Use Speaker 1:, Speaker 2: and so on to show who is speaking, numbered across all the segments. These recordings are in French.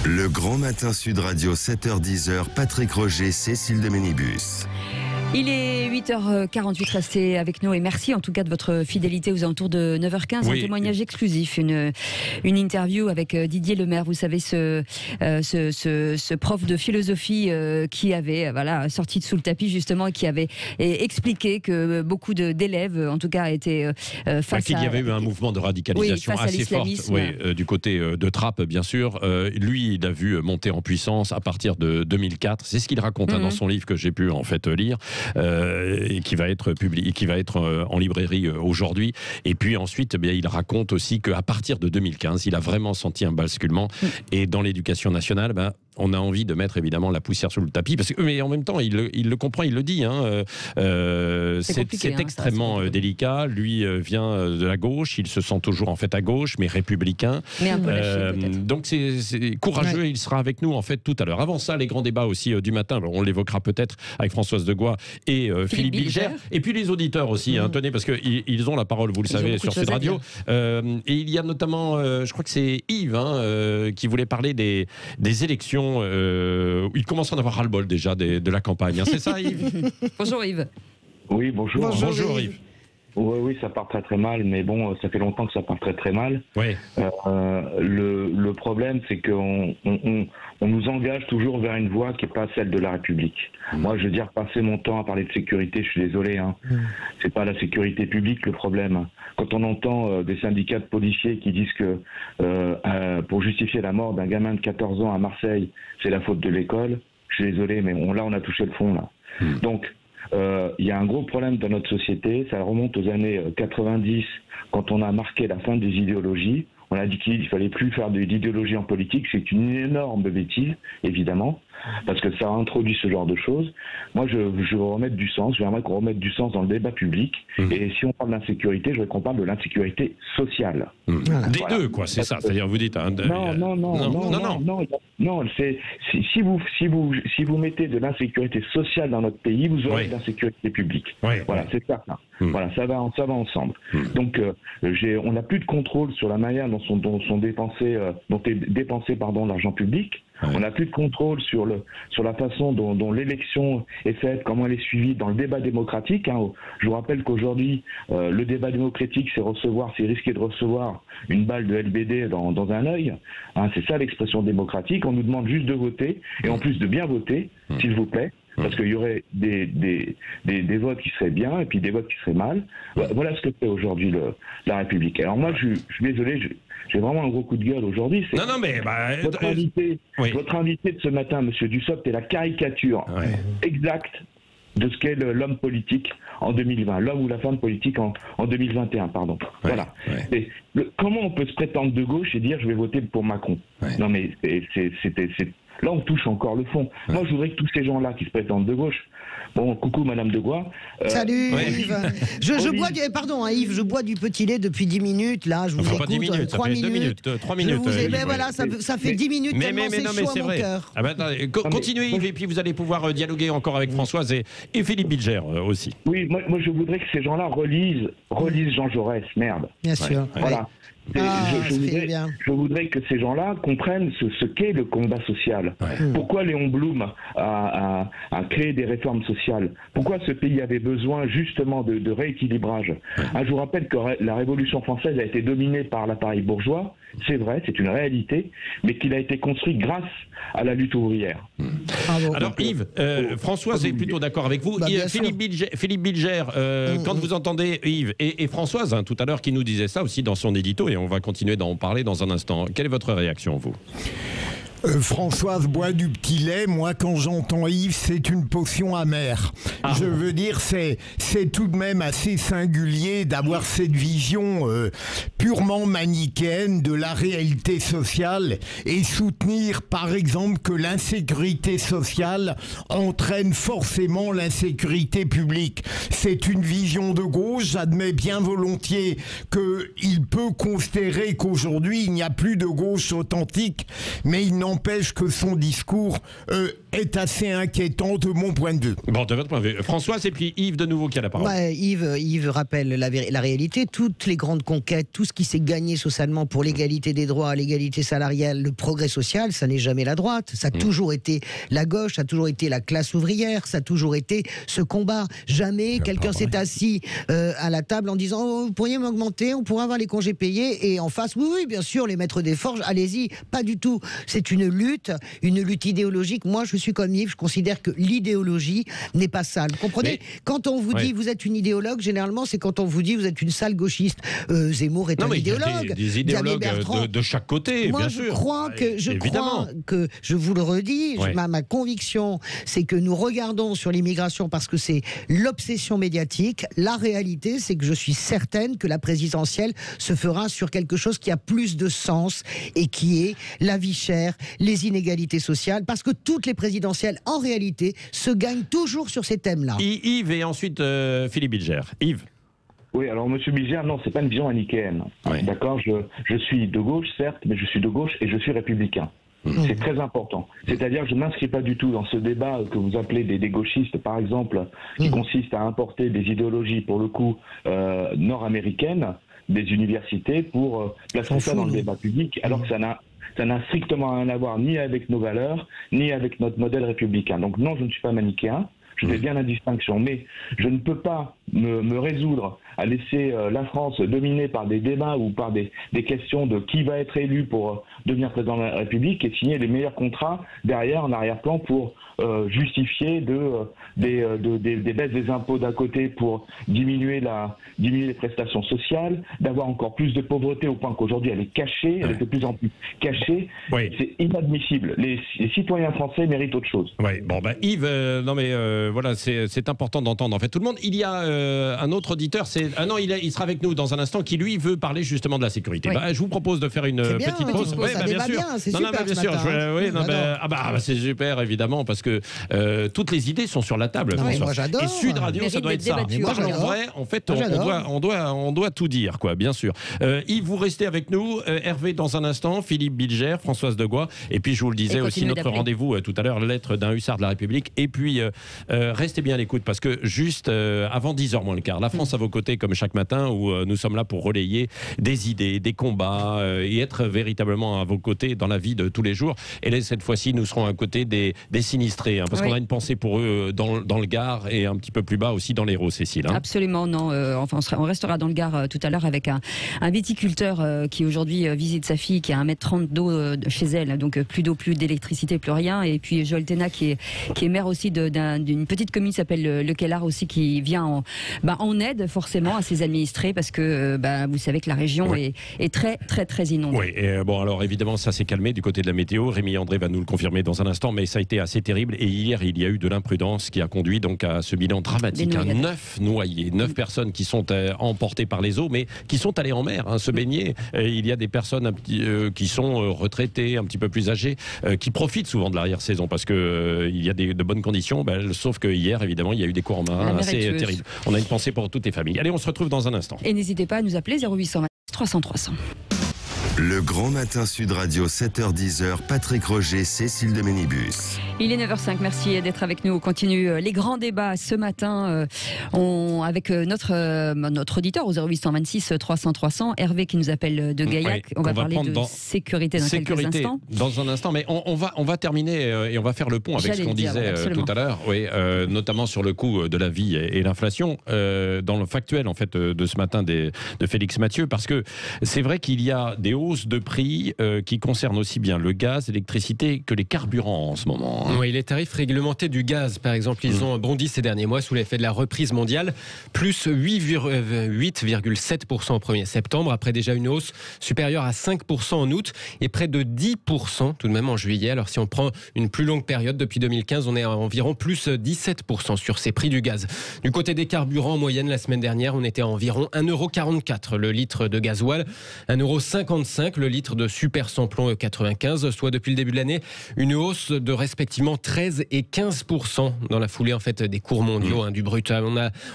Speaker 1: Le Grand Matin Sud Radio, 7h-10h, Patrick Roger, Cécile de Ménibus.
Speaker 2: Il est 8h48, restez avec nous et merci en tout cas de votre fidélité aux alentours de 9h15. Oui. Un témoignage exclusif, une interview avec Didier Lemaire, vous savez ce prof de philosophie qui avait sorti de sous le tapis justement et qui avait expliqué que beaucoup d'élèves en tout cas étaient face
Speaker 3: qu'il y avait eu un mouvement de radicalisation assez fort du côté de Trappes bien sûr. Lui il a vu monter en puissance à partir de 2004, c'est ce qu'il raconte dans son livre que j'ai pu en fait lire. Et qui va être publié, qui va être en librairie aujourd'hui. Et puis ensuite, il raconte aussi qu'à partir de 2015, il a vraiment senti un basculement. Et dans l'éducation nationale, on a envie de mettre évidemment la poussière sous le tapis, mais en même temps, il le comprend, il le dit. C'est extrêmement délicat. Lui vient de la gauche, il se sent toujours en fait à gauche, mais républicain.
Speaker 2: Mais un peu lâché,
Speaker 3: donc c'est courageux. Ouais. Il sera avec nous en fait tout à l'heure. Avant ça, les grands débats aussi du matin. On l'évoquera peut-être avec Françoise Degois et Philippe Bilger. Et puis les auditeurs aussi. Tenez, parce qu'ils ont la parole, vous le savez, sur Sud Radio. Et il y a notamment, je crois que c'est Yves qui voulait parler des élections. Il commence à en avoir ras-le-bol déjà de la campagne. C'est ça, Yves?
Speaker 2: Bonjour Yves.
Speaker 4: Oui, bonjour.
Speaker 3: Bonjour Yves.
Speaker 4: Oui, ça part très très mal, mais bon, ça fait longtemps que ça part très très mal.
Speaker 3: Oui.
Speaker 4: Le problème, c'est qu'on nous engage toujours vers une voie qui n'est pas celle de la République. Moi, je veux dire, passer mon temps à parler de sécurité, je suis désolé, c'est pas la sécurité publique le problème. Quand on entend des syndicats de policiers qui disent que pour justifier la mort d'un gamin de 14 ans à Marseille, c'est la faute de l'école, je suis désolé, mais là on a touché le fond là. Donc, il y a un gros problème dans notre société, ça remonte aux années 90, quand on a marqué la fin des idéologies. On a dit qu'il fallait plus faire d'idéologie en politique, c'est une énorme bêtise, évidemment, parce que ça a introduit ce genre de choses. Moi, je veux remettre du sens, j'aimerais qu'on remette du sens dans le débat public, et si on parle d'insécurité, je voudrais qu'on parle de l'insécurité sociale.
Speaker 3: Des deux, quoi, c'est ça, c'est-à-dire, vous dites...
Speaker 4: Non, si vous mettez de l'insécurité sociale dans notre pays, vous aurez de l'insécurité publique. Voilà, c'est ça. Voilà, ça va ensemble. Donc, on n'a plus de contrôle sur la manière dont est dépensé l'argent public. On n'a plus de contrôle sur la façon dont l'élection est faite, comment elle est suivie dans le débat démocratique. Je vous rappelle qu'aujourd'hui, le débat démocratique, c'est risquer de recevoir une balle de LBD dans un œil. C'est ça l'expression démocratique. On nous demande juste de voter, et en plus de bien voter, s'il vous plaît. Parce qu'il y aurait des votes qui seraient bien et puis des votes qui seraient mal. Voilà ce que fait aujourd'hui la République. Alors moi, je suis désolé, j'ai vraiment un gros coup de gueule aujourd'hui.
Speaker 3: Non, mais...
Speaker 4: Votre invité de ce matin, Monsieur Dussopt, est la caricature exacte de ce qu'est l'homme politique en 2020, l'homme ou la femme politique en 2021, pardon. Voilà. Et comment on peut se prétendre de gauche et dire je vais voter pour Macron? Non mais là, on touche encore le fond. Moi, je voudrais que tous ces gens-là qui se prétendent de gauche... Bon, coucou, Madame Degois.
Speaker 5: Salut, Yves. Je bois du petit lait depuis 10 minutes. Là, je vous écoute.
Speaker 3: Pas 10 minutes, 3 minutes. 3 minutes.
Speaker 5: Voilà, ça fait 10 minutes tellement c'est chaud à mon cœur.
Speaker 3: Continuez, Yves, et puis vous allez pouvoir dialoguer encore avec Françoise et Philippe Bilger aussi.
Speaker 4: Oui, moi, je voudrais que ces gens-là relisent Jean Jaurès, merde.
Speaker 5: Bien sûr.
Speaker 4: Voilà. Je voudrais que ces gens-là comprennent ce qu'est le combat social. Pourquoi Léon Blum a créé des réformes sociales? Pourquoi ce pays avait besoin justement de rééquilibrage? Je vous rappelle que la Révolution française a été dominée par l'appareil bourgeois, c'est vrai, c'est une réalité, mais qu'il a été construit grâce à la lutte ouvrière.
Speaker 3: Alors Yves, Françoise est plutôt d'accord avec vous. Philippe Bilger, quand vous entendez Yves et Françoise tout à l'heure qui nous disait ça aussi dans son édito, et on va continuer d'en parler dans un instant, quelle est votre réaction, vous?
Speaker 6: Françoise boit du petit lait. Moi, quand j'entends Yves, c'est une potion amère. Je veux dire, c'est tout de même assez singulier d'avoir cette vision purement manichéenne de la réalité sociale et soutenir, par exemple, que l'insécurité sociale entraîne forcément l'insécurité publique. C'est une vision de gauche. J'admets bien volontiers qu'il peut considérer qu'aujourd'hui, il n'y a plus de gauche authentique, mais il n'en n'empêche que son discours est assez inquiétant de mon point de vue.
Speaker 3: Bon, de votre point de vue. Françoise, et puis Yves de nouveau qui a la parole.
Speaker 5: Yves rappelle la réalité. Toutes les grandes conquêtes, tout ce qui s'est gagné socialement pour l'égalité des droits, l'égalité salariale, le progrès social, ça n'est jamais la droite. Ça a toujours été la gauche, ça a toujours été la classe ouvrière, ça a toujours été ce combat. Jamais quelqu'un s'est assis à la table en disant vous pourriez m'augmenter, on pourrait avoir les congés payés, et en face, oui, bien sûr, les maîtres des forges, allez-y. Pas du tout. C'est une lutte idéologique. Moi, je suis comme Yves, je considère que l'idéologie n'est pas sale. Vous comprenez ? Quand on vous dit vous êtes une idéologue, généralement, c'est quand on vous dit vous êtes une sale gauchiste. Zemmour est un idéologue.
Speaker 3: Des idéologues de chaque côté,
Speaker 5: moi,
Speaker 3: bien sûr.
Speaker 5: Je crois que, je vous le redis, ma conviction, c'est que nous regardons sur l'immigration parce que c'est l'obsession médiatique. La réalité, c'est que je suis certaine que la présidentielle se fera sur quelque chose qui a plus de sens et qui est la vie chère, les inégalités sociales, parce que toutes les présidentielles, en réalité, se gagnent toujours sur ces thèmes-là.
Speaker 3: Yves et ensuite Philippe Bilger. Yves.
Speaker 4: Oui, alors Monsieur Bilger, non, c'est pas une vision manichéenne. D'accord, je suis de gauche, certes, mais je suis de gauche et je suis républicain. C'est très important. C'est-à-dire que je ne m'inscris pas du tout dans ce débat que vous appelez des gauchistes, par exemple, qui consiste à importer des idéologies, pour le coup, nord-américaines, des universités, pour placer ça dans le débat public, alors que ça n'a strictement rien à voir ni avec nos valeurs, ni avec notre modèle républicain. Donc non, je ne suis pas manichéen. Je fais bien la distinction, mais je ne peux pas me résoudre à laisser la France dominée par des débats ou par des questions de qui va être élu pour devenir président de la République et signer les meilleurs contrats derrière, en arrière-plan, pour justifier des baisses des impôts d'un côté pour diminuer les prestations sociales, d'avoir encore plus de pauvreté au point qu'aujourd'hui elle est cachée, elle est de plus en plus cachée. C'est inadmissible. Les citoyens français méritent autre chose.
Speaker 3: Yves, voilà, c'est important d'entendre en fait tout le monde. Il y a un autre auditeur, il sera avec nous dans un instant, qui lui veut parler justement de la sécurité. Je vous propose de faire une petite pause.
Speaker 5: C'est super.
Speaker 3: Bien sûr. C'est super évidemment parce que toutes les idées sont sur la table.
Speaker 5: Moi j'adore.
Speaker 3: Et Sud Radio, ça doit être ça. Parlons vrai. En fait, on doit tout dire, quoi. Bien sûr. Yves, vous restez avec nous. Hervé dans un instant. Philippe Bilger, Françoise Degois. Et puis je vous le disais aussi, notre rendez-vous tout à l'heure, lettre d'un hussard de la République. Et puis restez bien à l'écoute parce que juste avant 10h moins le quart, la France à vos côtés comme chaque matin, où nous sommes là pour relayer des idées, des combats et être véritablement à vos côtés dans la vie de tous les jours. Et là, cette fois-ci, nous serons à côté des sinistrés, parce qu'on a une pensée pour eux dans le Gard et un petit peu plus bas aussi dans l'Hérault, Cécile.
Speaker 2: Absolument, non. On restera dans le Gard tout à l'heure avec un viticulteur qui aujourd'hui visite sa fille qui a 1,30 m d'eau chez elle, donc plus d'eau, plus d'électricité, plus rien. Et puis Joël Thénat qui est maire aussi d'une petite commune qui s'appelle le Kellar aussi, qui vient en aide forcément à ses administrés parce que vous savez que la région est très très très inondée.
Speaker 3: Oui, alors évidemment ça s'est calmé du côté de la météo. Rémi André va nous le confirmer dans un instant, mais ça a été assez terrible. Et hier, il y a eu de l'imprudence qui a conduit donc à ce bilan dramatique. 9 noyés, 9 personnes qui sont emportées par les eaux, mais qui sont allées en mer se baigner. Il y a des personnes qui sont retraitées, un petit peu plus âgées, qui profitent souvent de l'arrière-saison parce que il y a de bonnes conditions. Sauf que hier, évidemment, il y a eu des courants marins assez terribles. On a une pensée pour toutes les familles. Allez, on se retrouve dans un instant.
Speaker 2: Et n'hésitez pas à nous appeler 0800 300 300.
Speaker 1: Le Grand Matin Sud Radio, 7h-10h, Patrick Roger, Cécile de Ménibus.
Speaker 2: Il est 9h05, merci d'être avec nous. On continue les grands débats ce matin avec notre auditeur au 0826 300 300, Hervé qui nous appelle de Gaillac. On va parler de sécurité dans quelques instants.
Speaker 3: Dans un instant, mais on va terminer et on va faire le pont avec ce qu'on disait tout à l'heure, notamment sur le coût de la vie et l'inflation, dans le factuel en fait de ce matin de Félix Mathieu, parce que c'est vrai qu'il y a des hausses de prix qui concernent aussi bien le gaz, l'électricité que les carburants en ce moment.
Speaker 7: Oui, les tarifs réglementés du gaz, par exemple, ils ont bondi ces derniers mois sous l'effet de la reprise mondiale, plus 8,7% au 1er septembre, après déjà une hausse supérieure à 5% en août et près de 10% tout de même en juillet. Alors si on prend une plus longue période, depuis 2015, on est à environ plus 17% sur ces prix du gaz. Du côté des carburants, en moyenne, la semaine dernière, on était à environ 1,44 € le litre de gasoil, 1,55 1,25 le litre de super samplon E95, soit depuis le début de l'année une hausse de respectivement 13 et 15% dans la foulée en fait des cours mondiaux du brut.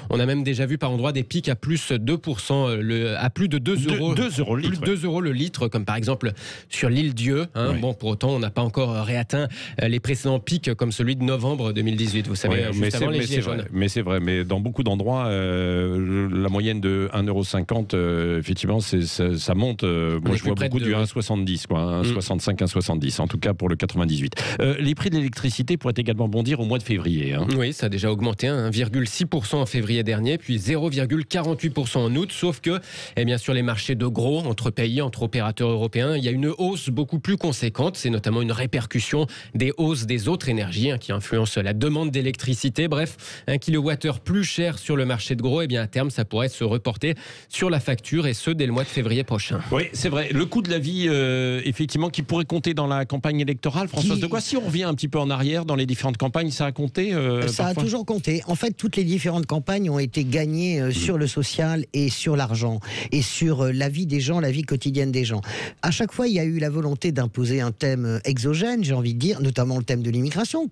Speaker 7: On a même déjà vu par endroits des pics à plus 2%, à plus de 2 euros.
Speaker 3: 2 euros le litre.
Speaker 7: Plus de 2 euros le litre, comme par exemple sur l'île Dieu. Bon, pour autant, on n'a pas encore réatteint les précédents pics comme celui de novembre 2018. Vous savez, juste avant les Gilets jaunes.
Speaker 3: Mais c'est vrai, mais dans beaucoup d'endroits, la moyenne de 1,50 €, effectivement, ça monte. Moi, je vois beaucoup du 1,70, 1,65, 1,70, en tout cas pour le 98. Les prix de l'électricité pourraient également bondir au mois de février.
Speaker 7: Oui, ça a déjà augmenté, 1,6% en février dernier, puis 0,48% en août, sauf que, sur les marchés de gros, entre pays, entre opérateurs européens, il y a une hausse beaucoup plus conséquente. C'est notamment une répercussion des hausses des autres énergies qui influencent la demande d'électricité. Bref, 1 kWh plus cher sur le marché de gros, à terme, ça pourrait se reporter sur la facture, et ce, dès le mois de février prochain.
Speaker 3: Oui, c'est vrai. Le coût de la vie, effectivement, qui pourrait compter dans la campagne électorale, Françoise Degois, si on revient un petit peu en arrière dans les différentes campagnes, ça a compté
Speaker 5: Ça a toujours compté. En fait, toutes les différentes campagnes ont été gagnées sur le social et sur l'argent, et sur la vie des gens, la vie quotidienne des gens. À chaque fois, il y a eu la volonté d'imposer un thème exogène, j'ai envie de dire, notamment le thème de l'immigration,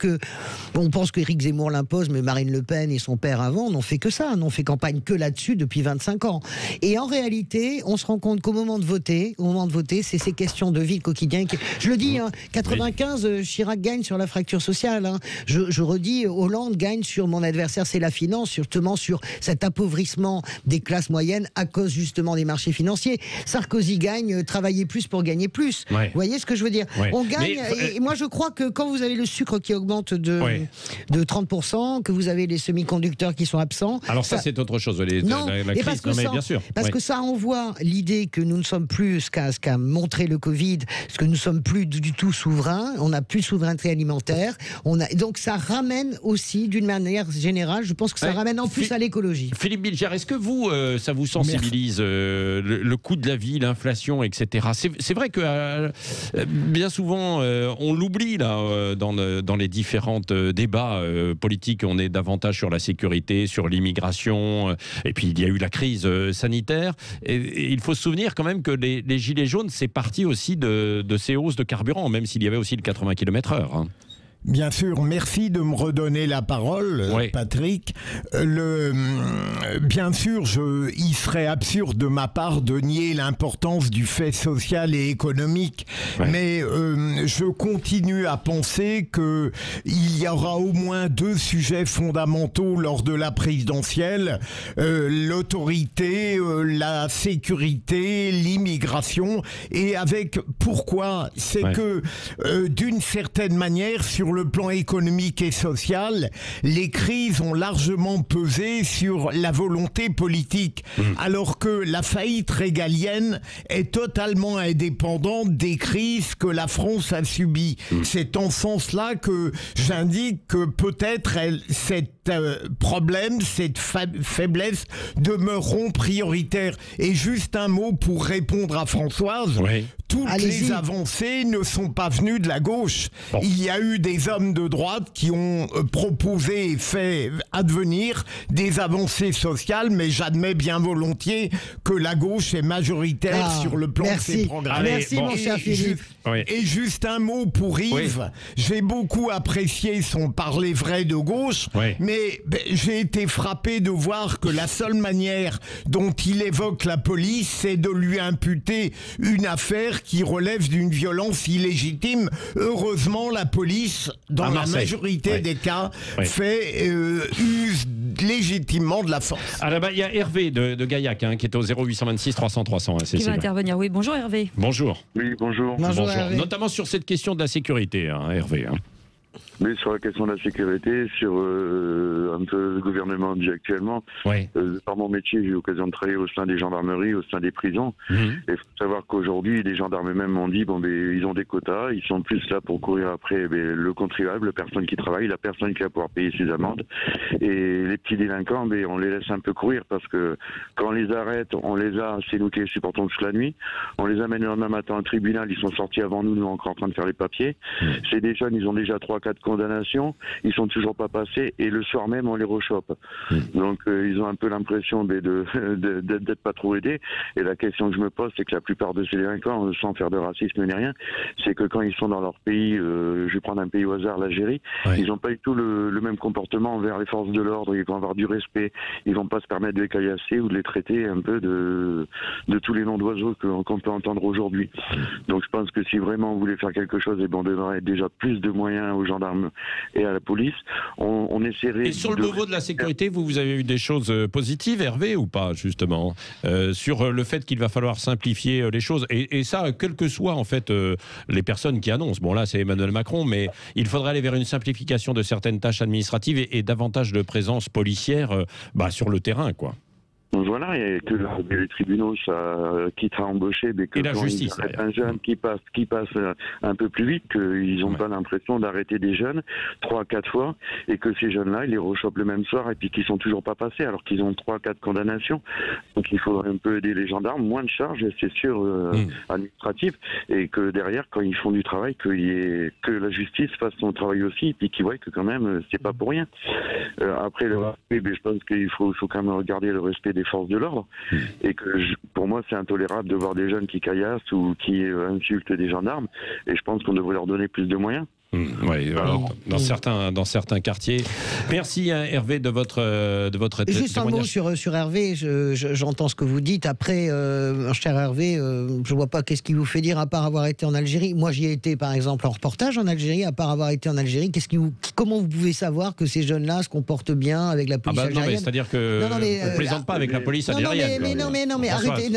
Speaker 5: on pense qu'Éric Zemmour l'impose, mais Marine Le Pen et son père avant n'ont fait que ça, n'ont fait campagne que là-dessus depuis 25 ans. Et en réalité, on se rend compte qu'au moment de voter, c'est ces questions de vie quotidien. Je le dis, 95, Chirac gagne sur la fracture sociale. Je redis, Hollande gagne sur mon adversaire, c'est la finance, justement sur cet appauvrissement des classes moyennes à cause justement des marchés financiers. Sarkozy gagne, travailler plus pour gagner plus. Vous voyez ce que je veux dire ? On gagne, et moi je crois que quand vous avez le sucre qui augmente de 30%, que vous avez les semi-conducteurs qui sont absents...
Speaker 3: Alors ça c'est autre chose, la crise.
Speaker 5: Parce que bien sûr. Parce que ça envoie l'idée que nous ne sommes plus, ce qu'a montré le Covid, que nous ne sommes plus du tout souverains, on n'a plus de souveraineté alimentaire, donc ça ramène aussi, d'une manière générale, je pense que ça ramène en plus à l'écologie.
Speaker 3: Philippe Bilger, est-ce que vous, ça vous sensibilise, le coût de la vie, l'inflation, etc. C'est vrai que bien souvent, on l'oublie là, dans les différents débats politiques, on est davantage sur la sécurité, sur l'immigration, et puis il y a eu la crise sanitaire. Et il faut se souvenir quand même que les Gilets jaunes, c'est parti aussi de ces hausses de carburant, même s'il y avait aussi le 80 km/h.
Speaker 6: Bien sûr, merci de me redonner la parole, Patrick. Bien sûr, il serait absurde de ma part de nier l'importance du fait social et économique, mais je continue à penser qu'il y aura au moins 2 sujets fondamentaux lors de la présidentielle, l'autorité, la sécurité, l'immigration, et pourquoi ? C'est que, d'une certaine manière, sur le plan économique et social, les crises ont largement pesé sur la volonté politique, alors que la faillite régalienne est totalement indépendante des crises que la France a subies. C'est en ce sens-là que j'indique que peut-être cette problème, cette faiblesse demeureront prioritaires. Et juste un mot pour répondre à Françoise. Toutes les avancées ne sont pas venues de la gauche. Il y a eu des hommes de droite qui ont proposé et fait advenir des avancées sociales, mais j'admets bien volontiers que la gauche est majoritaire sur le plan de ses programmes.
Speaker 5: Merci mon cher Philippe.
Speaker 6: Et juste un mot pour Yves. J'ai beaucoup apprécié son parler vrai de gauche, mais j'ai été frappé de voir que la seule manière dont il évoque la police, c'est de lui imputer une affaire qui relève d'une violence illégitime. Heureusement, la police, dans la majorité des cas, use légitimement de la force.
Speaker 3: Alors, il y a Hervé de Gaillac qui est au 0826 300 300.
Speaker 2: Qui va intervenir. Oui, bonjour Hervé.
Speaker 3: Bonjour.
Speaker 4: Oui, bonjour.
Speaker 5: Bonjour.
Speaker 3: Notamment sur cette question de la sécurité, Hervé.
Speaker 4: Mais sur la question de la sécurité, sur un peu le gouvernement dit actuellement, par mon métier, j'ai eu l'occasion de travailler au sein des gendarmeries, au sein des prisons. Et il faut savoir qu'aujourd'hui, les gendarmes eux-mêmes m'ont dit, ils ont des quotas, ils sont plus là pour courir après le contribuable, la personne qui travaille, la personne qui va pouvoir payer ses amendes. Et les petits délinquants, on les laisse un peu courir parce que quand on les arrête, c'est nous qui les supportons toute la nuit. On les amène le lendemain matin au tribunal, ils sont sortis avant nous, encore en train de faire les papiers. C'est des jeunes, ils ont déjà 3-4 condamnations, ils sont toujours pas passés et le soir même on les rechoppe. Donc ils ont un peu l'impression d'être pas trop aidés. Et la question que je me pose, c'est que la plupart de ces délinquants, sans faire de racisme ni rien, c'est que quand ils sont dans leur pays, je vais prendre un pays au hasard, l'Algérie, ils n'ont pas du tout le même comportement envers les forces de l'ordre. Ils vont avoir du respect, ils vont pas se permettre de les caillasser ou de les traiter un peu de tous les noms d'oiseaux qu'on peut entendre aujourd'hui. Donc je pense que si vraiment on voulait faire quelque chose, et bon, on devrait déjà plus de moyens aux gendarmes et à la police. On essaierait.
Speaker 3: Et sur le niveau de la sécurité, vous avez eu des choses positives, Hervé, ou pas, justement, sur le fait qu'il va falloir simplifier les choses, et ça, quelles que soient en fait les personnes qui annoncent. Bon, là, c'est Emmanuel Macron, mais il faudrait aller vers une simplification de certaines tâches administratives et davantage de présence policière sur le terrain, quoi.
Speaker 4: Voilà, et que les tribunaux, quitte à embaucher, mais que
Speaker 3: et la justice,
Speaker 4: un jeune qui passe un peu plus vite, qu'ils n'ont pas l'impression d'arrêter des jeunes 3-4 fois, et que ces jeunes-là, ils les rechopent le même soir, et puis qu'ils sont toujours pas passés, alors qu'ils ont 3-4 condamnations. Donc il faudrait un peu aider les gendarmes, moins de charges, c'est sûr, administratives, et que derrière, quand ils font du travail, que la justice fasse son travail aussi, et puis qu'ils voient que quand même, c'est pas pour rien. Après, le respect, je pense qu'il faut quand même regarder le respect des forces de l'ordre, et que pour moi c'est intolérable de voir des jeunes qui caillassent ou qui insultent des gendarmes, et je pense qu'on devrait leur donner plus de moyens.
Speaker 3: Oui, dans certains quartiers. Merci Hervé de votre
Speaker 5: Juste
Speaker 3: témoignage.
Speaker 5: un mot sur Hervé, j'entends ce que vous dites. Après, cher Hervé, je vois pas qu'est-ce qui vous fait dire, à part avoir été en Algérie. Moi j'y ai été par exemple en reportage en Algérie, à part avoir été en Algérie, comment vous pouvez savoir que ces jeunes-là se comportent bien avec la police algérienne?
Speaker 3: Non, mais c'est-à-dire que on ne plaisante pas avec la police algérienne.
Speaker 5: Non mais arrêtez,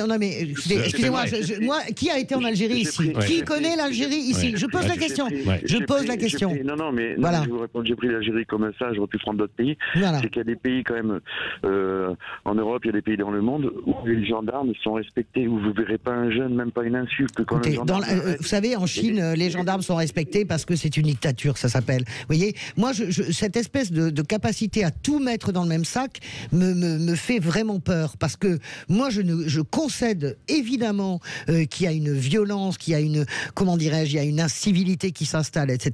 Speaker 5: excusez-moi, moi, qui a été en Algérie ici? Qui connaît l'Algérie ici? Je pose la question. Je pose la question.
Speaker 4: Non, mais
Speaker 5: voilà.
Speaker 4: Je vous réponds, j'ai pris l'Algérie comme ça, j'aurais pu prendre d'autres pays.
Speaker 5: Voilà.
Speaker 4: C'est qu'il y a des pays quand même, en Europe, il y a des pays dans le monde où les gendarmes sont respectés, où vous ne verrez pas un jeune, même pas une insulte. Quand
Speaker 5: vous savez, en Chine, les gendarmes sont respectés parce que c'est une dictature, ça s'appelle. Vous voyez, moi, cette espèce de capacité à tout mettre dans le même sac me fait vraiment peur, parce que moi, je concède évidemment qu'il y a une violence, qu'il y a une, comment dirais-je, il y a une incivilité qui s'installe, etc.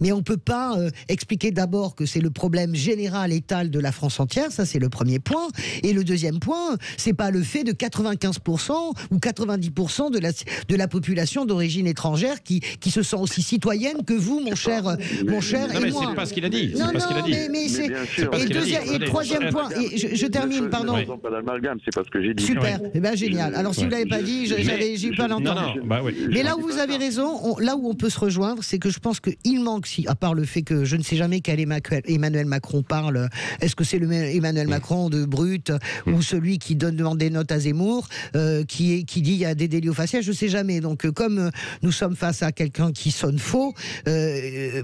Speaker 5: Mais on ne peut pas expliquer d'abord que c'est le problème général, étal de la France entière, ça c'est le premier point. Et le deuxième point, c'est pas le fait de 95% ou 90% de la population d'origine étrangère qui se sent aussi citoyenne que vous, mon cher
Speaker 3: non,
Speaker 5: et
Speaker 3: mais
Speaker 5: moi.
Speaker 3: C'est pas ce qu'il a dit.
Speaker 5: Mais c'est... Et le troisième point, et je termine, pardon.
Speaker 4: C'est pas ce que j'ai dit.
Speaker 5: Super, génial. Alors si vous l'avez pas dit, j'ai pas l'entendre. Mais là où vous avez raison, là où on peut se rejoindre, c'est que je pense qu'il manque, à part le fait que je ne sais jamais quel Emmanuel Macron parle, est-ce que c'est le Emmanuel Macron de Brut ou celui qui demande des notes à Zemmour, qui dit il y a des délits au faciès, je ne sais jamais. Donc comme nous sommes face à quelqu'un qui sonne faux,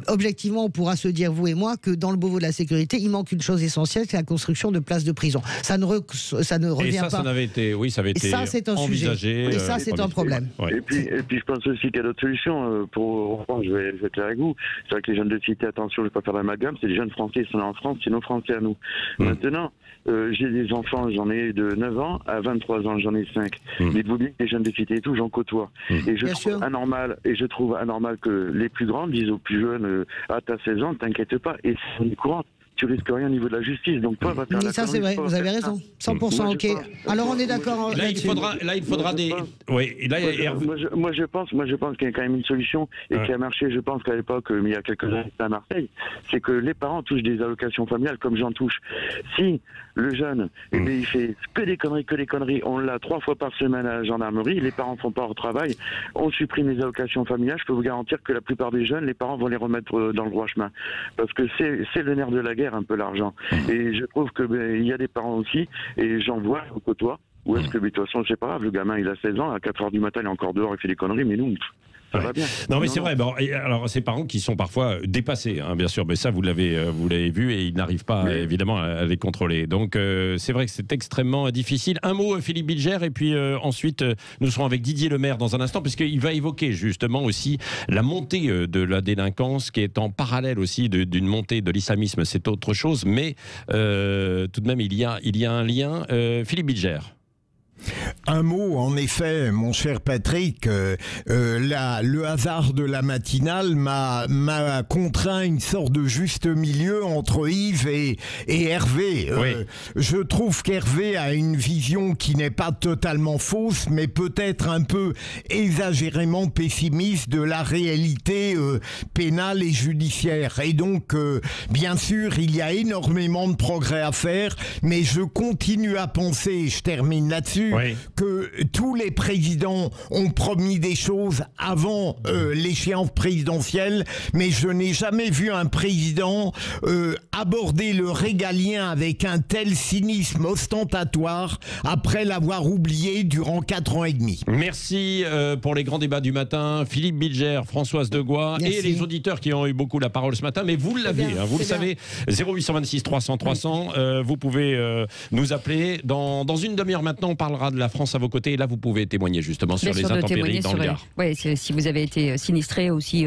Speaker 5: objectivement on pourra se dire, vous et moi, que dans le Beauvau de la sécurité, il manque une chose essentielle, c'est la construction de places de prison. Ça ne revient pas.
Speaker 3: Ça avait été, ça avait été envisagé.
Speaker 5: Et ça, c'est un problème.
Speaker 4: Et puis je pense aussi qu'il y a d'autres solutions. Je vais être clair avec vous. C'est vrai que les jeunes de cité, attention, je ne vais pas faire l'amalgame, c'est les jeunes français qui sont en France, c'est nos français à nous. Maintenant, j'ai des enfants, j'en ai de 9 ans à 23 ans, j'en ai 5. Dites-vous bien que les jeunes de cité et tout, j'en côtoie. Et je trouve anormal que les plus grands disent aux plus jeunes, t'as 16 ans, t'inquiète pas, et c'est une courante. Tu risques rien au niveau de la justice, donc toi, va faire la
Speaker 5: ça c'est vrai, vous avez raison, 100% ok. Alors on est d'accord.
Speaker 3: Là, il faudra des. Oui, là,
Speaker 4: moi je pense qu'il y a quand même une solution et qui a marché. Je pense qu'à l'époque, il y a quelques années à Marseille, c'est que les parents touchent des allocations familiales comme j'en touche. Si le jeune, il fait que des conneries, on l'a 3 fois par semaine à la gendarmerie, les parents font pas leur travail, on supprime les allocations familiales. Je peux vous garantir que la plupart des jeunes, les parents vont les remettre dans le droit chemin, parce que c'est le nerf de la guerre, un peu l'argent. Et je trouve que il y a des parents aussi, et j'en vois au côtoie, où est-ce que, de toute façon, c'est pas grave, le gamin il a 16 ans, à 4h du matin il est encore dehors, il fait des conneries, mais nous, ça va bien.
Speaker 3: Non, mais c'est vrai. Bon, alors, ces parents qui sont parfois dépassés, bien sûr, mais ça, vous l'avez vu, et ils n'arrivent pas, évidemment, à les contrôler. Donc, c'est vrai que c'est extrêmement difficile. Un mot, Philippe Bilger, et puis ensuite, nous serons avec Didier Lemaire dans un instant, puisqu'il va évoquer justement aussi la montée de la délinquance, qui est en parallèle aussi d'une montée de l'islamisme. C'est autre chose, mais tout de même, il y a un lien. Philippe Bilger.
Speaker 6: Un mot, en effet, mon cher Patrick, le hasard de la matinale m'a contraint une sorte de juste milieu entre Yves et Hervé. Je trouve qu'Hervé a une vision qui n'est pas totalement fausse, mais peut-être un peu exagérément pessimiste de la réalité pénale et judiciaire. Et donc, bien sûr, il y a énormément de progrès à faire, mais je continue à penser, je termine là-dessus, que tous les présidents ont promis des choses avant l'échéance présidentielle, mais je n'ai jamais vu un président aborder le régalien avec un tel cynisme ostentatoire après l'avoir oublié durant 4 ans et demi.
Speaker 3: Merci pour les grands débats du matin. Philippe Bilger, Françoise Degois et les auditeurs qui ont eu beaucoup la parole ce matin, mais vous l'avez, vous le savez, 0826 300 300, vous pouvez nous appeler. Dans une demi-heure maintenant, on parlera de la France à vos côtés, et là vous pouvez témoigner justement sur les intempéries dans le Gard.
Speaker 2: Oui, si vous avez été sinistré aussi,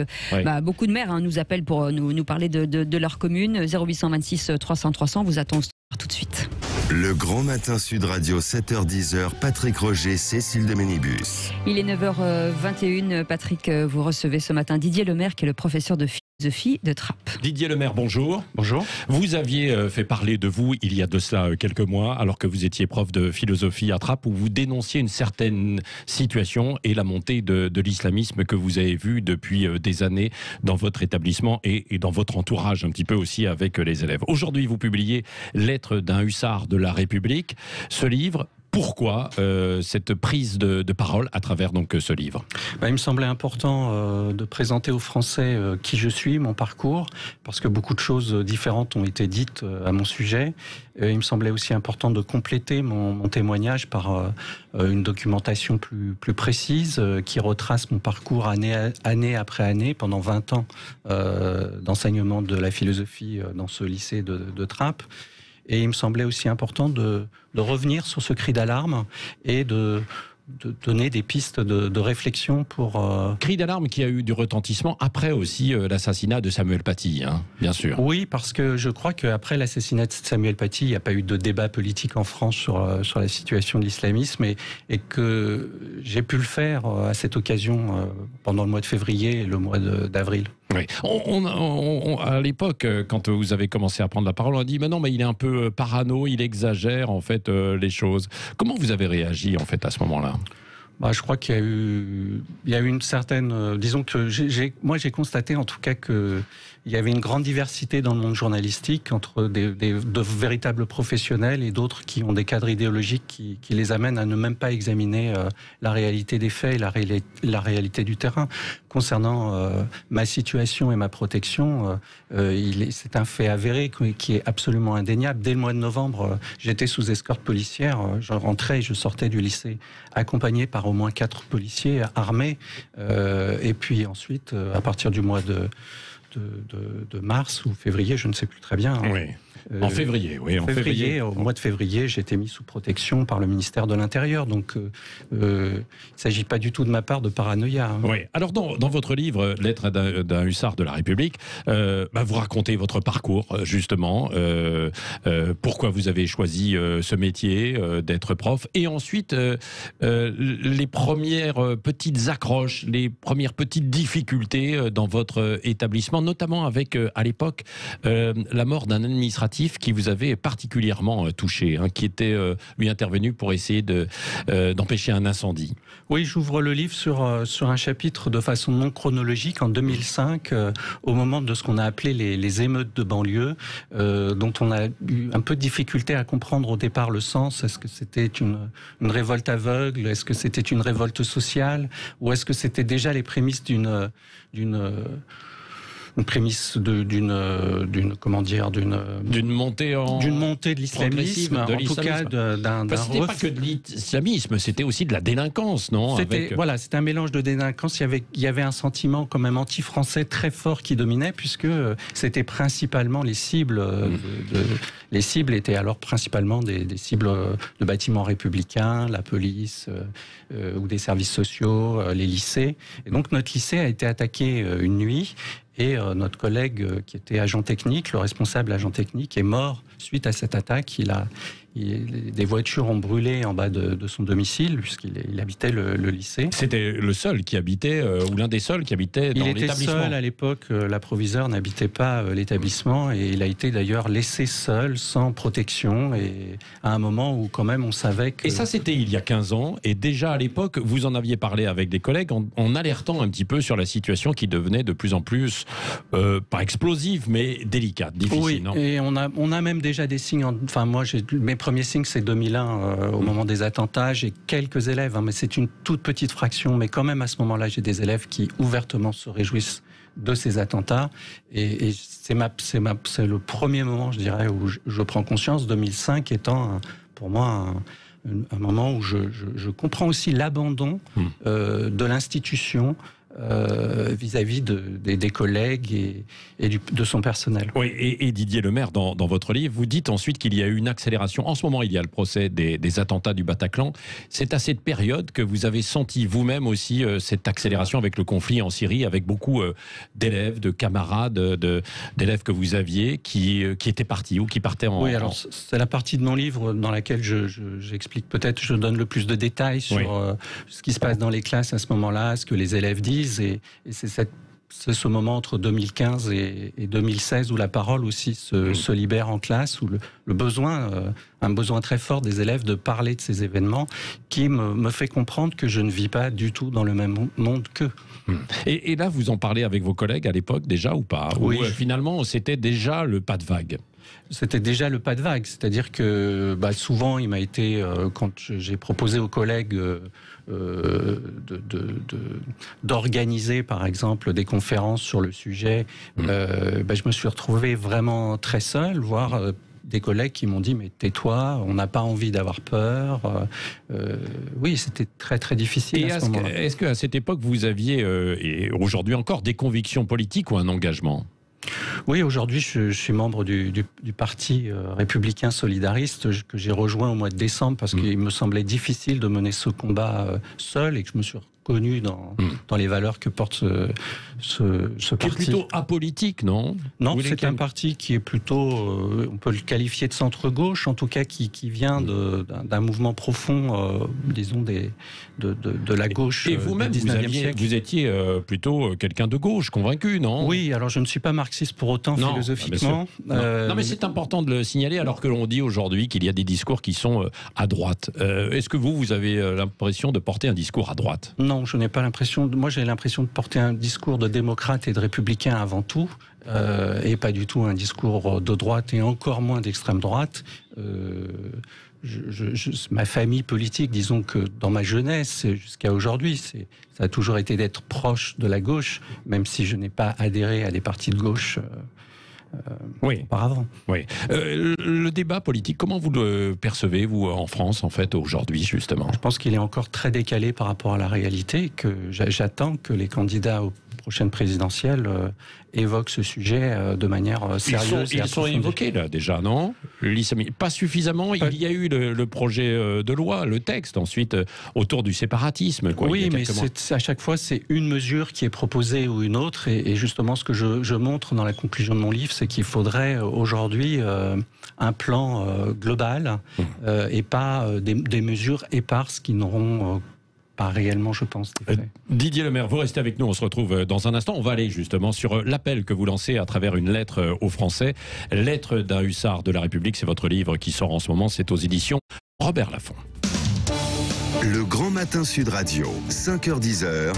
Speaker 2: beaucoup de maires nous appellent pour nous parler de leur commune. 0826 300 300, vous attend tout de suite.
Speaker 1: Le Grand Matin Sud Radio, 7h-10h, Patrick Roger, Cécile de Ménibus.
Speaker 2: Il est 9h21, Patrick, vous recevez ce matin Didier Lemaire, qui est le professeur de philosophie de Trappes.
Speaker 3: Didier Lemaire, bonjour.
Speaker 8: Bonjour.
Speaker 3: Vous aviez fait parler de vous il y a de cela quelques mois, alors que vous étiez prof de philosophie à Trappes, où vous dénonciez une certaine situation et la montée de l'islamisme que vous avez vu depuis des années dans votre établissement et dans votre entourage, un petit peu aussi avec les élèves. Aujourd'hui, vous publiez Lettre d'un hussard de la République. Ce livre, pourquoi cette prise de parole à travers donc ce livre?
Speaker 8: Il me semblait important de présenter aux Français qui je suis, mon parcours, parce que beaucoup de choses différentes ont été dites à mon sujet. Il me semblait aussi important de compléter mon témoignage par une documentation plus précise qui retrace mon parcours année après année, pendant 20 ans d'enseignement de la philosophie dans ce lycée de Trappes. Et il me semblait aussi important de revenir sur ce cri d'alarme et de donner des pistes de réflexion pour...
Speaker 3: Cri d'alarme qui a eu du retentissement après aussi l'assassinat de Samuel Paty, bien sûr.
Speaker 8: Oui, parce que je crois qu'après l'assassinat de Samuel Paty, il n'y a pas eu de débat politique en France sur la situation de l'islamisme et que j'ai pu le faire à cette occasion pendant le mois de février et le mois d'avril.
Speaker 3: Oui. À l'époque, quand vous avez commencé à prendre la parole, on a dit mais non, mais il est un peu parano, il exagère en fait les choses. Comment vous avez réagi en fait à ce moment-là?
Speaker 8: Je crois qu'il y a eu une certaine... disons que moi j'ai constaté en tout cas qu'il y avait une grande diversité dans le monde journalistique entre de véritables professionnels et d'autres qui ont des cadres idéologiques qui les amènent à ne même pas examiner la réalité des faits et la réalité du terrain. Concernant ma situation et ma protection, c'est un fait avéré qui est absolument indéniable. Dès le mois de novembre, j'étais sous escorte policière, je rentrais et je sortais du lycée accompagné par au moins 4 policiers armés. Et puis ensuite, à partir du mois de mars ou février, je ne sais plus très bien.
Speaker 3: Oui. En février, oui.
Speaker 8: Au mois de février, j'ai été mis sous protection par le ministère de l'Intérieur. Donc, il ne s'agit pas du tout de ma part de paranoïa.
Speaker 3: Oui. Alors, dans votre livre, Lettre d'un hussard de la République, vous racontez votre parcours, justement, pourquoi vous avez choisi ce métier d'être prof, et ensuite, les premières petites accroches, les premières petites difficultés dans votre établissement, notamment avec, à l'époque, la mort d'un administratif qui vous avait particulièrement touché, qui était lui intervenu pour essayer d'empêcher un incendie.
Speaker 8: Oui, j'ouvre le livre sur un chapitre de façon non chronologique en 2005, au moment de ce qu'on a appelé les émeutes de banlieue, dont on a eu un peu de difficulté à comprendre au départ le sens. Est-ce que c'était une révolte aveugle? Est-ce que c'était une révolte sociale? Ou est-ce que c'était déjà les prémices d'une montée de l'islamisme, en tout cas d'un
Speaker 3: c'était pas que de l'islamisme, c'était aussi de la délinquance, non?
Speaker 8: Voilà, c'était un mélange de délinquance. Il y avait un sentiment quand même anti-français très fort qui dominait, puisque c'était principalement les cibles. Les cibles étaient alors principalement des cibles de bâtiments républicains, la police ou des services sociaux, les lycées. Et donc notre lycée a été attaqué une nuit. Et notre collègue qui était agent technique, le responsable agent technique, est mort suite à cette attaque. Il des voitures ont brûlé en bas de son domicile, puisqu'il habitait le lycée.
Speaker 3: C'était le seul qui habitait, ou l'un des seuls qui habitait dans l'établissement.
Speaker 8: Il était seul à l'époque, l'approviseur n'habitait pas l'établissement, et il a été d'ailleurs laissé seul, sans protection, et à un moment où quand même on savait que...
Speaker 3: Et ça c'était il y a 15 ans, et déjà à l'époque, vous en aviez parlé avec des collègues en alertant un petit peu sur la situation qui devenait de plus en plus, pas explosive, mais délicate, difficile.
Speaker 8: Oui,
Speaker 3: non
Speaker 8: et on a même déjà des signes, moi mes premiers signes c'est 2001, au moment des attentats, j'ai quelques élèves, mais c'est une toute petite fraction, mais quand même à ce moment-là j'ai des élèves qui ouvertement se réjouissent de ces attentats, et c'est le premier moment, je dirais, où je prends conscience, 2005 étant pour moi un moment où je comprends aussi l'abandon de l'institution vis-à-vis des collègues et de son personnel.
Speaker 3: Oui, et Didier Lemaire, dans votre livre, vous dites ensuite qu'il y a eu une accélération. En ce moment, il y a le procès des attentats du Bataclan. C'est à cette période que vous avez senti vous-même aussi cette accélération avec le conflit en Syrie, avec beaucoup d'élèves, de camarades, d'élèves que vous aviez qui étaient partis ou qui partaient en...
Speaker 8: Oui, alors c'est la partie de mon livre dans laquelle j'explique peut-être, je donne le plus de détails sur ce qui se passe dans les classes à ce moment-là, ce que les élèves disent. Et c'est ce moment entre 2015 et 2016 où la parole aussi se libère en classe, où le besoin, un besoin très fort des élèves de parler de ces événements qui me fait comprendre que je ne vis pas du tout dans le même monde qu'eux.
Speaker 3: Et là, vous en parlez avec vos collègues à l'époque déjà ou pas?
Speaker 8: Oui.
Speaker 3: Ou finalement, c'était déjà le pas de vague?
Speaker 8: C'était déjà le pas de vague, c'est-à-dire que souvent il m'a été, quand j'ai proposé aux collègues d'organiser par exemple des conférences sur le sujet, je me suis retrouvé vraiment très seul, voire des collègues qui m'ont dit mais tais-toi, on n'a pas envie d'avoir peur. Oui, c'était très très difficile à ce moment-là.
Speaker 3: Est-ce qu'à cette époque vous aviez, et aujourd'hui encore, des convictions politiques ou un engagement?
Speaker 8: Oui, aujourd'hui, je suis membre du parti républicain solidariste que j'ai rejoint au mois de décembre parce qu'il me semblait difficile de mener ce combat seul et que je me suis reconnu dans les valeurs que porte ce parti.
Speaker 3: Qui est plutôt apolitique, non?
Speaker 8: Non, c'est un parti qui est plutôt, on peut le qualifier de centre-gauche, en tout cas qui vient d'un mouvement profond, disons, de la gauche.
Speaker 3: Et vous-même, vous étiez plutôt quelqu'un de gauche, convaincu, non?
Speaker 8: Oui, alors je ne suis pas marxiste pour autant, philosophiquement.
Speaker 3: Non, mais c'est important de le signaler, alors que l'on dit aujourd'hui qu'il y a des discours qui sont à droite. Est-ce que vous avez l'impression de porter un discours à droite?
Speaker 8: Non, je n'ai pas l'impression. Moi, j'ai l'impression de porter un discours de démocrate et de républicain avant tout, et pas du tout un discours de droite et encore moins d'extrême droite. Ma famille politique, disons que dans ma jeunesse jusqu'à aujourd'hui, ça a toujours été d'être proche de la gauche, même si je n'ai pas adhéré à des partis de gauche. Auparavant.
Speaker 3: Oui. Le débat politique, comment vous le percevez, vous, en France, en fait, aujourd'hui, justement?
Speaker 8: Je pense qu'il est encore très décalé par rapport à la réalité, que j'attends que les candidats aux prochaines présidentielles évoquent ce sujet de manière sérieuse.
Speaker 3: Ils sont évoqués, là, déjà, non? Pas suffisamment. Il y a eu le projet de loi, le texte, ensuite, autour du séparatisme.
Speaker 8: Oui, mais à chaque fois, c'est une mesure qui est proposée ou une autre. Et justement, ce que je montre dans la conclusion de mon livre, c'est qu'il faudrait aujourd'hui un plan global et pas des mesures éparses qui n'auront pas réellement, je pense.
Speaker 3: Didier Lemaire, vous restez avec nous, on se retrouve dans un instant. On va aller justement sur l'appel que vous lancez à travers une lettre aux Français. Lettre d'un hussard de la République, c'est votre livre qui sort en ce moment, c'est aux éditions Robert Laffont.
Speaker 1: Le Grand Matin Sud Radio, 5h-10h.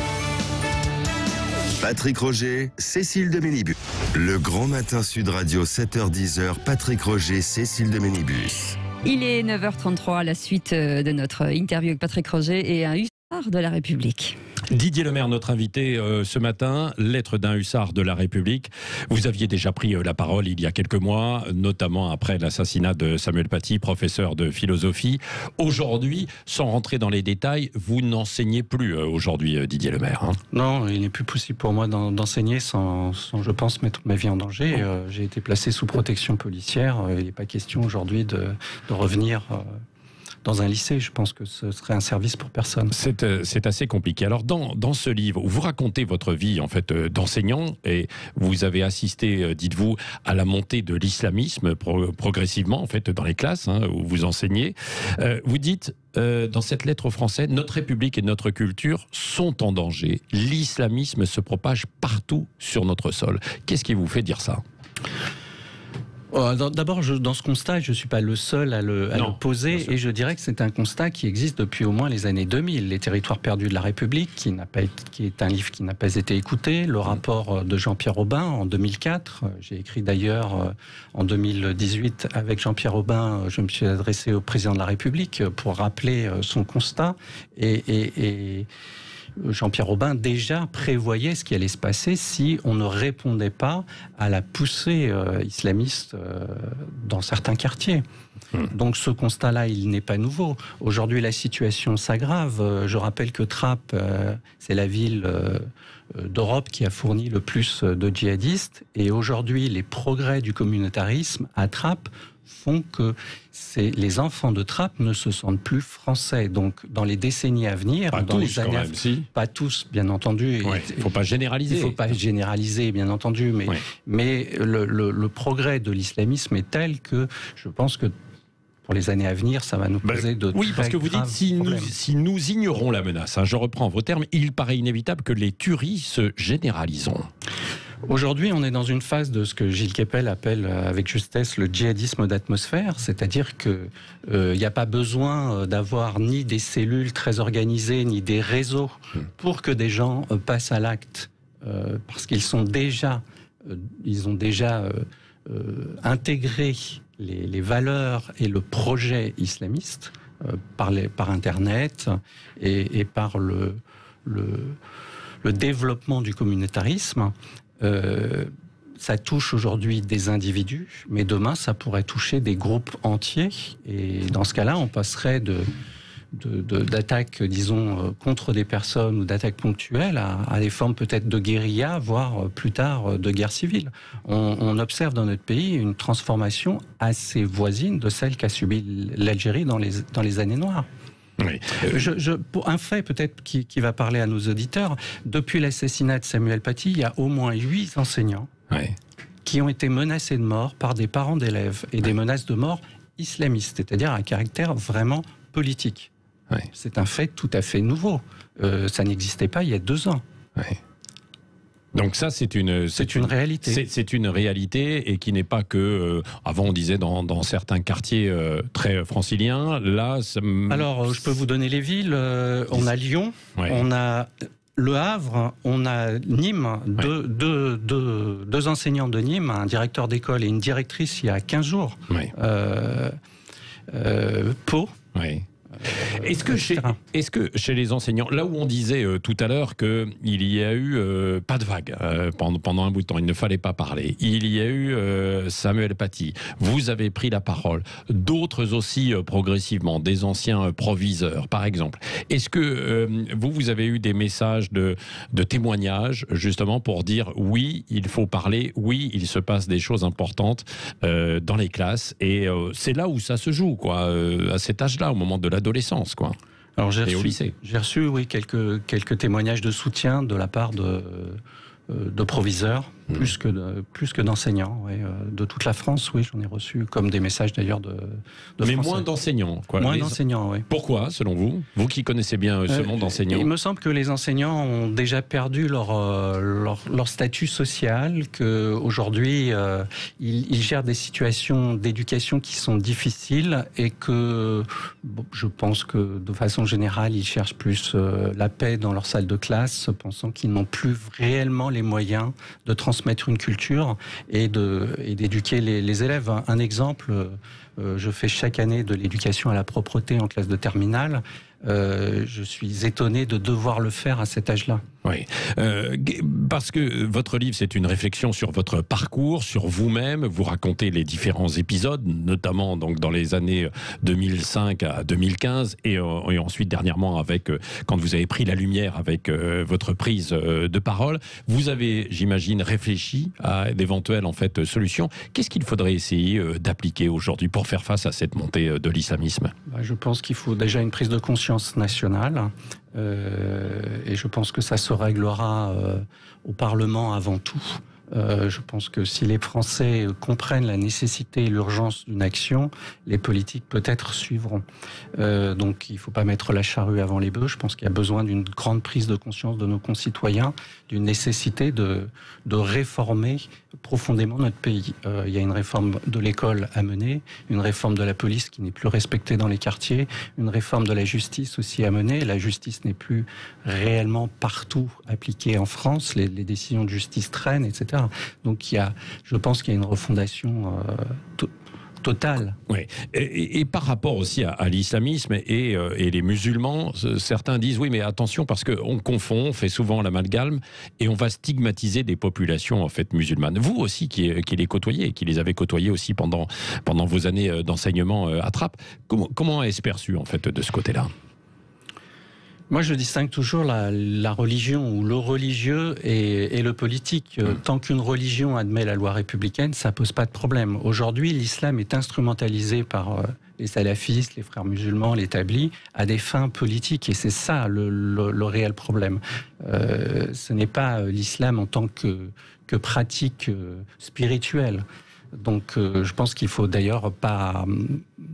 Speaker 1: Patrick Roger, Cécile de Ménibus. Le Grand Matin Sud Radio, 7h-10h, Patrick Roger, Cécile de Ménibus.
Speaker 2: Il est 9h33 à la suite de notre interview avec Patrick Roger et un hussard de la République.
Speaker 3: Didier Lemaire, notre invité ce matin, lettre d'un hussard de la République. Vous aviez déjà pris la parole il y a quelques mois, notamment après l'assassinat de Samuel Paty, professeur de philosophie. Aujourd'hui, sans rentrer dans les détails, vous n'enseignez plus aujourd'hui, Didier Lemaire. Hein?
Speaker 8: Non, il n'est plus possible pour moi d'enseigner sans, je pense, mettre ma vie en danger. J'ai été placé sous protection policière. Il n'est pas question aujourd'hui de revenir dans un lycée. Je pense que ce serait un service pour personne.
Speaker 3: C'est assez compliqué. Alors dans ce livre, vous racontez votre vie en fait d'enseignant et vous avez assisté, dites-vous, à la montée de l'islamisme progressivement en fait dans les classes où vous enseignez. Vous dites dans cette lettre aux Français, notre République et notre culture sont en danger. L'islamisme se propage partout sur notre sol. Qu'est-ce qui vous fait dire ça ?
Speaker 8: D'abord, dans ce constat, je ne suis pas le seul à le poser, et je dirais que c'est un constat qui existe depuis au moins les années 2000. Les territoires perdus de la République, qui est un livre qui n'a pas été écouté, le rapport de Jean-Pierre Aubin en 2004, j'ai écrit d'ailleurs en 2018 avec Jean-Pierre Aubin, je me suis adressé au président de la République pour rappeler son constat, et Jean-Pierre Aubin déjà prévoyait ce qui allait se passer si on ne répondait pas à la poussée islamiste dans certains quartiers. Donc ce constat-là, il n'est pas nouveau. Aujourd'hui, la situation s'aggrave. Je rappelle que Trappes, c'est la ville d'Europe qui a fourni le plus de djihadistes. Et aujourd'hui, les progrès du communautarisme à Trappes font que les enfants de Trappes ne se sentent plus français. Donc, dans les décennies à venir, pas tous, bien entendu.
Speaker 3: Il ne faut pas généraliser.
Speaker 8: Il ne faut pas généraliser, bien entendu. Mais le progrès de l'islamisme est tel que je pense que pour les années à venir, ça va nous poser de
Speaker 3: Oui, parce que vous dites, si nous ignorons la menace, je reprends vos termes, il paraît inévitable que les tueries se généraliseront.
Speaker 8: Aujourd'hui, on est dans une phase de ce que Gilles Kepel appelle avec justesse le djihadisme d'atmosphère, c'est-à-dire qu'il n'y a pas besoin d'avoir ni des cellules très organisées, ni des réseaux pour que des gens passent à l'acte, parce qu'ils ont déjà intégré les valeurs et le projet islamiste par Internet et par le développement du communautarisme. Ça touche aujourd'hui des individus, mais demain, ça pourrait toucher des groupes entiers. Et dans ce cas-là, on passerait d'attaques, disons, contre des personnes ou d'attaques ponctuelles à des formes peut-être de guérilla, voire plus tard de guerre civile. On observe dans notre pays une transformation assez voisine de celle qu'a subie l'Algérie dans les années noires.
Speaker 3: Oui.
Speaker 8: Pour un fait peut-être qui va parler à nos auditeurs, depuis l'assassinat de Samuel Paty, il y a au moins 8 enseignants qui ont été menacés de mort par des parents d'élèves, et des menaces de mort islamistes, c'est-à-dire à caractère vraiment politique. C'est un fait tout à fait nouveau. Ça n'existait pas il y a 2 ans.
Speaker 3: Donc ça, c'est une
Speaker 8: réalité.
Speaker 3: C'est une réalité, et qui n'est pas que... avant, on disait dans certains quartiers très franciliens. Là,
Speaker 8: alors, je peux vous donner les villes. On a Lyon, on a Le Havre, on a Nîmes, deux enseignants de Nîmes, un directeur d'école et une directrice il y a 15 jours. Pau.
Speaker 3: Est-ce que chez les enseignants, là où on disait tout à l'heure qu'il y a eu pas de vague pendant un bout de temps, il ne fallait pas parler, il y a eu Samuel Paty, vous avez pris la parole, d'autres aussi progressivement, des anciens proviseurs par exemple. Est-ce que vous avez eu des messages de témoignages justement pour dire oui, il faut parler, oui, il se passe des choses importantes dans les classes, et c'est là où ça se joue, quoi, à cet âge-là, au moment de l'adolescence, quoi.
Speaker 8: Alors j'ai reçu, oui, quelques témoignages de soutien de la part de proviseurs, plus que d'enseignants, de toute la France, oui, j'en ai reçu, comme des messages d'ailleurs de
Speaker 3: Mais
Speaker 8: Français.
Speaker 3: Moins d'enseignants, quoi.
Speaker 8: Moins d'enseignants, oui.
Speaker 3: Pourquoi, selon vous ? Vous qui connaissez bien ce monde d'enseignants.
Speaker 8: Il me semble que les enseignants ont déjà perdu leur statut social, qu'aujourd'hui, ils gèrent des situations d'éducation qui sont difficiles, et que je pense que de façon générale, ils cherchent plus la paix dans leur salle de classe, pensant qu'ils n'ont plus réellement les moyens de transmettre une culture et d'éduquer les élèves. Un exemple, je fais chaque année de l'éducation à la propreté en classe de terminale. Je suis étonné de devoir le faire à cet âge-là.
Speaker 3: Oui, parce que votre livre, c'est une réflexion sur votre parcours, sur vous-même. Vous racontez les différents épisodes, notamment donc dans les années 2005 à 2015, et ensuite dernièrement avec quand vous avez pris la lumière avec votre prise de parole. Vous avez, j'imagine, réfléchi à d'éventuelles solutions. Qu'est-ce qu'il faudrait essayer d'appliquer aujourd'hui pour faire face à cette montée de l'islamisme ?
Speaker 8: Je pense qu'il faut déjà une prise de conscience nationale. Et je pense que ça se réglera au Parlement avant tout. Je pense que si les Français comprennent la nécessité et l'urgence d'une action, les politiques peut-être suivront. Donc il ne faut pas mettre la charrue avant les bœufs. Je pense qu'il y a besoin d'une grande prise de conscience de nos concitoyens, d'une nécessité de réformer profondément notre pays. Il y a une réforme de l'école à mener, une réforme de la police qui n'est plus respectée dans les quartiers, une réforme de la justice aussi à mener. La justice n'est plus réellement partout appliquée en France. Les décisions de justice traînent, etc. Donc je pense qu'il y a une refondation totale.
Speaker 3: Oui. Et par rapport aussi à l'islamisme et les musulmans, certains disent oui, mais attention, parce qu'on confond, on fait souvent l'amalgame et on va stigmatiser des populations musulmanes. Vous aussi qui les côtoyez et qui les avez côtoyés aussi pendant vos années d'enseignement à Trappes, comment est-ce perçu de ce côté-là ?
Speaker 8: Moi, je distingue toujours la religion ou le religieux et le politique. Tant qu'une religion admet la loi républicaine, ça pose pas de problème. Aujourd'hui, l'islam est instrumentalisé par les salafistes, les frères musulmans, l'établi, à des fins politiques. Et c'est ça le réel problème. Ce n'est pas l'islam en tant que pratique spirituelle. Donc je pense qu'il faut d'ailleurs pas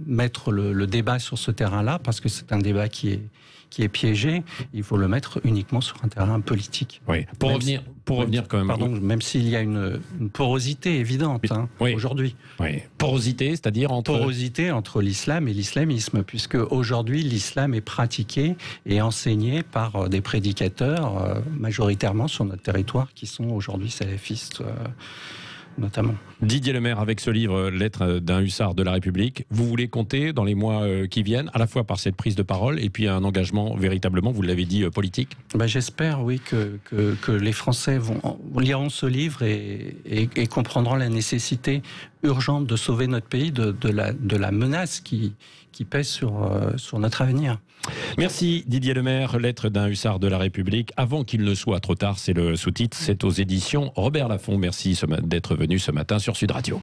Speaker 8: mettre le débat sur ce terrain-là, parce que c'est un débat qui est piégé. Il faut le mettre uniquement sur un terrain politique.
Speaker 3: Oui. Pour revenir quand même.
Speaker 8: Pardon, même s'il y a une porosité évidente aujourd'hui.
Speaker 3: Oui. Porosité, c'est-à-dire
Speaker 8: porosité entre l'islam et l'islamisme, puisque aujourd'hui l'islam est pratiqué et enseigné par des prédicateurs majoritairement sur notre territoire qui sont aujourd'hui salafistes. Notamment.
Speaker 3: Didier Lemaire, avec ce livre, Lettre d'un hussard de la République, vous voulez compter dans les mois qui viennent, à la fois par cette prise de parole et puis un engagement véritablement, vous l'avez dit, politique ?
Speaker 8: J'espère, oui, que les Français liront ce livre et comprendront la nécessité urgente de sauver notre pays de la menace qui pèse sur notre avenir.
Speaker 3: Merci Didier Lemaire, Lettre d'un hussard de la République. Avant qu'il ne soit trop tard, c'est le sous-titre, c'est aux éditions Robert Laffont. Merci d'être venu ce matin sur Sud Radio.